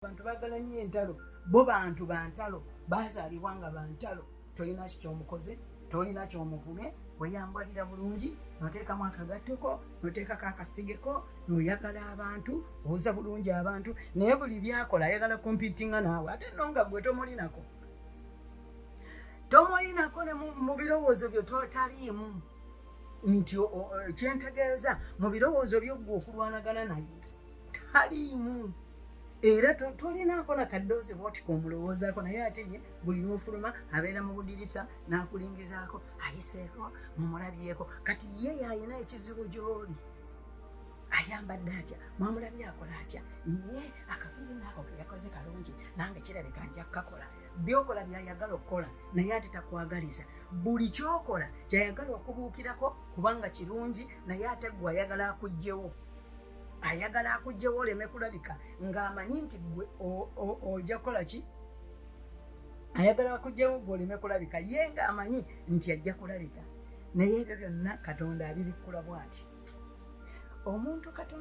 Abantu bagala nnyo entalo, bo bantu bantalo, bazalibwa nga bantalo. Tolina kyomukoze, tolina kyomuvumye, weyambalira bulungi, noteekamu akagattoko, noteekako akasigeko, noyagala abantu, obuuza bulungi abantu, naye buli byakola ayagala kompitinga naawe, ate nno nga gwe tomulinako. Tomulinako ne mu birowoozo byo totaliimu. Nti kyentegeeza mu birowoozo byo gwe okulwanagana naye taliimu. Era tolinaako nakaddoozi bwoti komulowoozaako, naye ate ye buli lwofuluma abeera mu budirisa n'akulingizaako, ayiseeko, mumulabyeko. Kati ye yalina ekizibu gy'oli. Ayambadde atya, mwamulabye akola atya, ye akafiiri naako ke yakoze kalungi, nange kirabika nja kukakola. Byokola byayagala okukola, naye ate takwagaliza. Buli kyokola kyayagala okubuukirako kubanga kirungi, naye ate gwe ayagala akuggyewo. Ayagala akuggyewo oleme kulabika ng'amanyi nti gwe ojja kukola ki? Ayagala akuggyewo gwe oleme kulabika, ye ng'amanyi nti ajja kulabika. Naye ebyo byonna Katonda abibikkula bw'ati. Omuntu Katonda